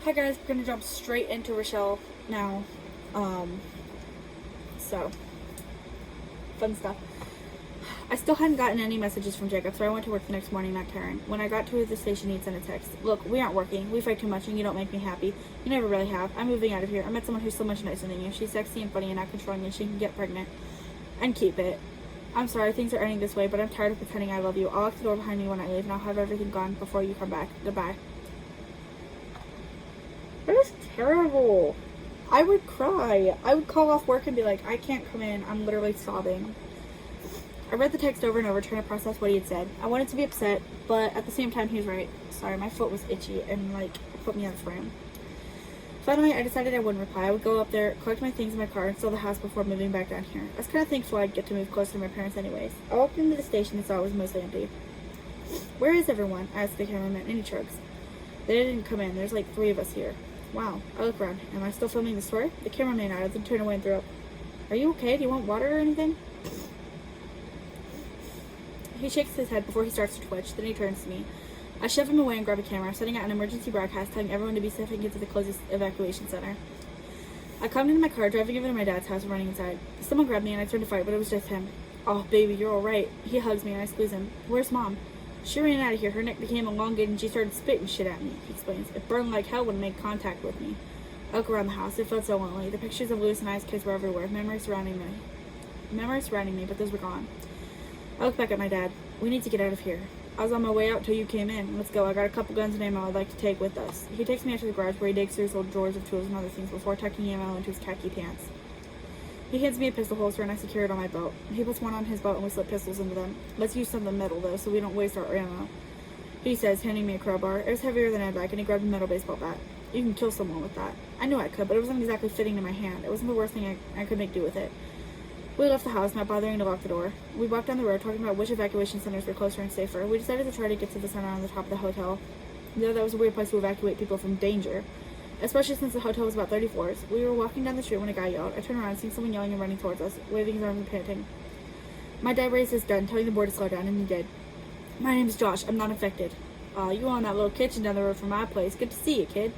Hi guys, we're gonna jump straight into Rochelle now. So fun stuff. I still hadn't gotten any messages from Jacob, so I went to work the next morning not caring. When I got to the station, he'd sent a text. Look, we aren't working. We fight too much and you don't make me happy. You never really have. I'm moving out of here. I met someone who's so much nicer than you. She's sexy and funny and not controlling, and she can get pregnant and keep it. I'm sorry things are ending this way, but I'm tired of pretending I love you. I'll lock the door behind me when I leave, and I'll have everything gone before you come back. Goodbye. That is terrible. I would cry. I would call off work and be like, I can't come in. I'm literally sobbing. I read the text over and over, trying to process what he had said. I wanted to be upset, but at the same time, he was right. Sorry, my foot was itchy and, put me in a frame. Finally, I decided I wouldn't reply. I would go up there, collect my things in my car, and sell the house before moving back down here. I was kind of thankful I'd get to move closer to my parents anyways. I walked into the station and saw it was mostly empty. Where is everyone? I asked the cameraman, and he shrugs. They didn't come in. There's 3 of us here. Wow. I look around. Am I still filming the story? The cameraman nodded, then turned away and threw up. Are you okay? Do you want water or anything? He shakes his head before he starts to twitch, then he turns to me. I shove him away and grab a camera, setting out an emergency broadcast telling everyone to be safe and get to the closest evacuation center. I climbed into my car, driving over to my dad's house and running inside. Someone grabbed me and I turned to fight, but it was just him. Oh, baby, you're alright. He hugs me and I squeeze him. Where's Mom? She ran out of here. Her neck became elongated and she started spitting shit at me, he explains. It burned like hell when it made contact with me. I look around the house. It felt so lonely. The pictures of Louis and I's kids were everywhere, memories surrounding me, but those were gone. I look back at my dad. We need to get out of here. I was on my way out till you came in. Let's go. I got a couple guns and ammo I'd like to take with us. He takes me out to the garage where he digs through his old drawers of tools and other things before tucking ammo into his khaki pants. He hands me a pistol holster and I secure it on my belt. He puts one on his belt and we slip pistols into them. Let's use something metal though so we don't waste our ammo, he says, handing me a crowbar. It was heavier than I'd like and he grabbed a metal baseball bat. You can kill someone with that. I knew I could, but it wasn't exactly fitting to my hand. It wasn't the worst thing I could make do with it. We left the house, not bothering to lock the door. We walked down the road, talking about which evacuation centers were closer and safer. We decided to try to get to the center on the top of the hotel. Though that was a weird place to evacuate people from danger, especially since the hotel was about 30 floors. We were walking down the street when a guy yelled. I turned around, seeing someone yelling and running towards us, waving his arms and panting. My dad raised his gun, telling the boy to slow down, and he did. My name's Josh. I'm not infected. You own that little kitchen down the road from my place. Good to see you, kid.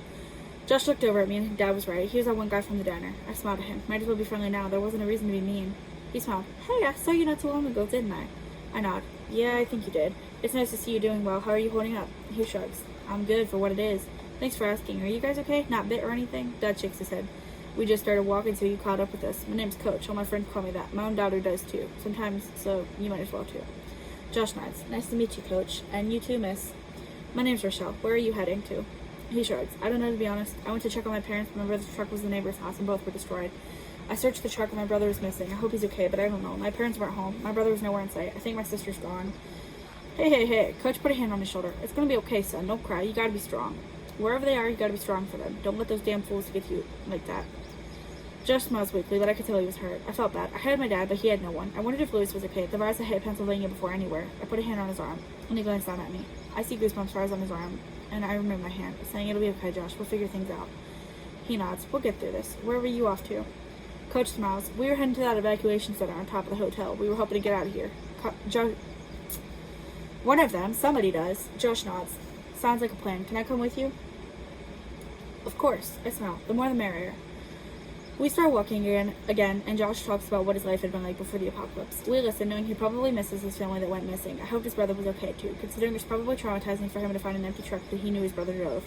Josh looked over at me, and Dad was right. He was that one guy from the diner. I smiled at him. Might as well be friendly now. There wasn't a reason to be mean. He smiled. Hey, I saw you not too long ago, didn't I? I nod. Yeah, I think you did. It's nice to see you doing well. How are you holding up? He shrugs. I'm good for what it is. Thanks for asking. Are you guys okay? Not bit or anything? Dad shakes his head. We just started walking, so you caught up with us. My name's Coach. All my friends call me that. My own daughter does too. Sometimes, so you might as well too. Josh nods. Nice to meet you, Coach. And you too, miss. My name's Rochelle. Where are you heading to? He shrugs. I don't know, to be honest. I went to check on my parents, but my brother's truck was in the neighbor's house and both were destroyed. I searched the truck and my brother was missing. I hope he's okay, but I don't know. My parents weren't home. My brother was nowhere in sight. I think my sister's gone. Hey. Coach put a hand on his shoulder. It's gonna be okay, son. Don't cry. You gotta be strong. Wherever they are, you gotta be strong for them. Don't let those damn fools get you like that. Josh smiles weakly, but I could tell he was hurt. I felt bad. I had my dad, but he had no one. I wondered if Louis was okay. The virus had hit Pennsylvania before anywhere. I put a hand on his arm, and he glanced down at me. I see goosebumps rise on his arm, and I remove my hand, saying, it'll be okay, Josh. We'll figure things out. He nods. We'll get through this. Where were you off to? Coach smiles. We were heading to that evacuation center on top of the hotel. We were hoping to get out of here. One of them. Somebody does. Josh nods. Sounds like a plan. Can I come with you? Of course. I smile. The more the merrier. We start walking again, and Josh talks about what his life had been like before the apocalypse. We listen, knowing he probably misses his family that went missing. I hoped his brother was okay too, considering it was probably traumatizing for him to find an empty truck that he knew his brother drove.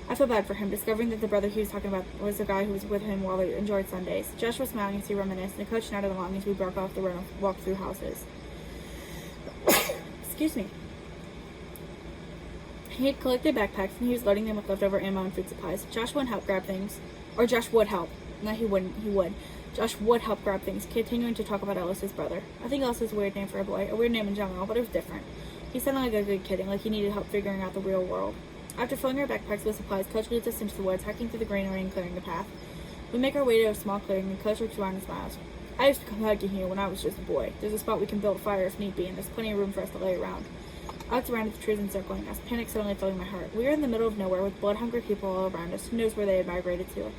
I feel bad for him, discovering that the brother he was talking about was the guy who was with him while they enjoyed Sundays. Josh was smiling as he reminisced, and the coach nodded along as we broke off the run and walked through houses. Excuse me. He had collected backpacks, and he was loading them with leftover ammo and food supplies. Josh wouldn't help grab things. Or Josh would help. No, he wouldn't. He would. Josh would help grab things, continuing to talk about Ellis, his brother. I think Ellis is a weird name for a boy. A weird name in general, but it was different. He sounded like a good kid, and like he needed help figuring out the real world. After filling our backpacks with supplies, Coach leads us into the woods, hiking through the greenery and clearing the path. We make our way to a small clearing, and Coach looks around and smiles. I used to come hiking here when I was just a boy. There's a spot we can build a fire if need be, and there's plenty of room for us to lay around. I looked around at the trees encircling us, panic suddenly filling my heart. We were in the middle of nowhere with blood-hungry people all around us. Who knows where they had migrated to?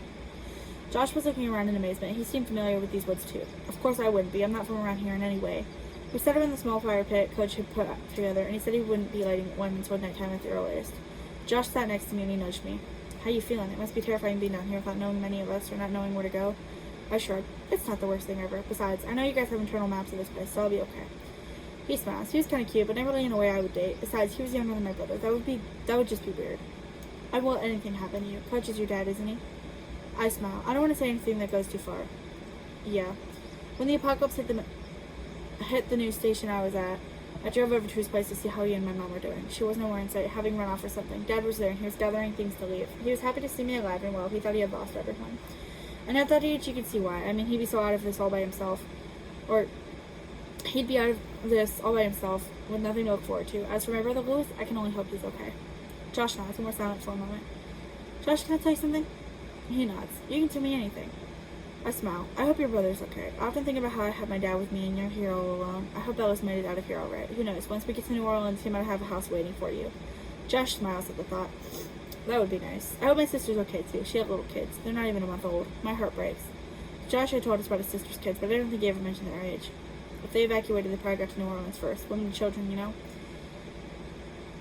Josh was looking around in amazement. He seemed familiar with these woods too. Of course I wouldn't be. I'm not from around here in any way. We set him in the small fire pit Coach had put together, and he said he wouldn't be lighting one until nighttime at the earliest. Josh sat next to me and he nudged me. How you feeling? It must be terrifying being down here without knowing many of us or not knowing where to go. I shrugged. It's not the worst thing ever. Besides, I know you guys have internal maps of this place, so I'll be okay. He smiles. He was kind of cute, but never really in a way I would date. Besides, he was younger than my brother. That would just be weird. I won't let anything happen to you. Coach is your dad, isn't he? I smile. I don't want to say anything that goes too far. Yeah. When the apocalypse hit the news station I was at, I drove over to his place to see how he and my mom were doing. She was nowhere in sight, having run off or something. Dad was there, and he was gathering things to leave. He was happy to see me alive and well. He thought he had lost everyone. And at that age, you could see why. I mean, he'd be so out of this all by himself. Or, he'd be out of this all by himself, with nothing to look forward to. As for my brother Louis, I can only hope he's okay. Josh nods, and we're silent for a moment. Josh, can I tell you something? He nods. You can tell me anything. I smile. I hope your brother's okay. I often think about how I had my dad with me and you're here all alone. I hope Bella's made it out of here all right. Who knows? Once we get to New Orleans, he might have a house waiting for you. Josh smiles at the thought. That would be nice. I hope my sister's okay too. She had little kids. They're not even a month old. My heart breaks. Josh had told us about his sister's kids, but I don't think he ever mentioned their age. If they evacuated, they probably got to New Orleans first. Women and children, you know?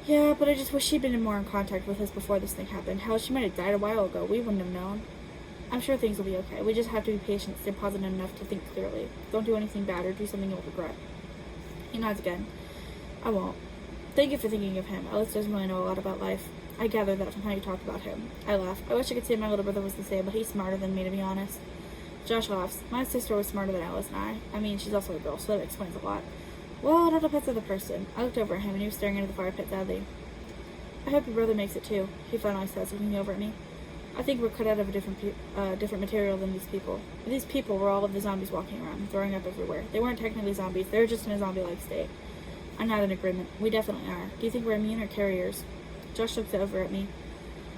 Yeah, but I just wish she'd been more in contact with us before this thing happened. Hell, she might have died a while ago. We wouldn't have known. I'm sure things will be okay. We just have to be patient, stay positive enough to think clearly. Don't do anything bad or do something you'll regret. He nods again. I won't. Thank you for thinking of him. Alice doesn't really know a lot about life. I gathered that from how you talked about him. I laugh. I wish I could say my little brother was the same, but he's smarter than me, to be honest. Josh laughs. My sister was smarter than Alice and I. I mean, she's also a girl, so that explains a lot. Well, it all depends on the person. I looked over at him, and he was staring into the fire pit sadly. I hope your brother makes it too, he finally says, looking over at me. I think we're cut out of a different material than these people. These people were all of the zombies walking around, throwing up everywhere. They weren't technically zombies, they were just in a zombie-like state. I'm not in agreement. We definitely are. Do you think we're immune or carriers? Josh looks over at me.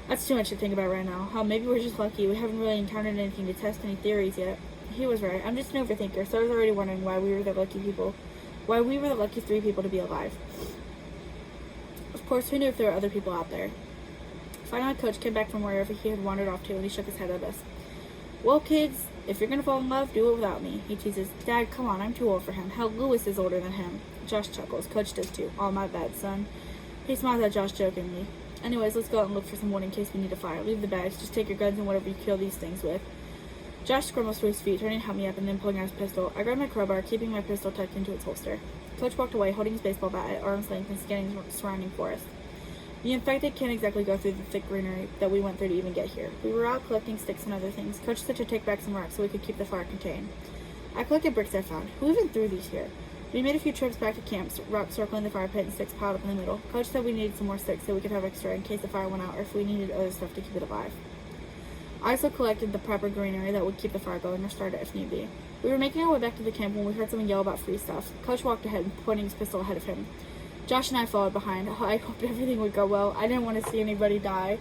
That's too much to think about right now. Hell, maybe we're just lucky. We haven't really encountered anything to test any theories yet. He was right. I'm just an overthinker, so I was already wondering why we were the lucky people. Why we were the lucky 3 people to be alive. Of course, who knew if there were other people out there? Finally, Coach came back from wherever he had wandered off to, and he shook his head at us. Well, kids, if you're gonna fall in love, do it without me. He teases. Dad, come on, I'm too old for him. Hell, Louis is older than him. Josh chuckles. Coach does too. Oh, my bad, son. He smiles at Josh jokingly. Anyways, let's go out and look for some wood in case we need a fire. Leave the bags. Just take your guns and whatever you kill these things with. Josh scrambles to his feet, turning to help me up and then pulling out his pistol. I grabbed my crowbar, keeping my pistol tucked into its holster. Coach walked away, holding his baseball bat at arm's length and scanning the surrounding forest. The infected can't exactly go through the thick greenery that we went through to even get here. We were out collecting sticks and other things. Coach said to take back some rocks so we could keep the fire contained. I collected bricks I found. Who even threw these here? We made a few trips back to camp, rocks circling the fire pit and sticks piled up in the middle. Coach said we needed some more sticks so we could have extra in case the fire went out or if we needed other stuff to keep it alive. I also collected the proper greenery that would keep the fire going or start it if need be. We were making our way back to the camp when we heard someone yell about free stuff. Coach walked ahead, pointing his pistol ahead of him. Josh and I followed behind. I hoped everything would go well. I didn't want to see anybody die.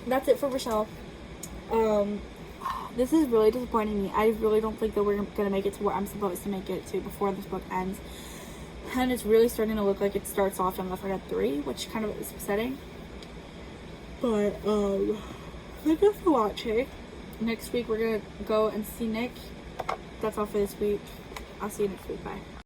That's it for Rochelle. This is really disappointing me. I really don't think that we're going to make it to where I'm supposed to make it to before this book ends. And it's really starting to look like it starts off on Left 4 Dead 3, which kind of is upsetting. But, thank you for watching. Next week we're going to go and see Nick. That's all for this week. I'll see you next week. Bye.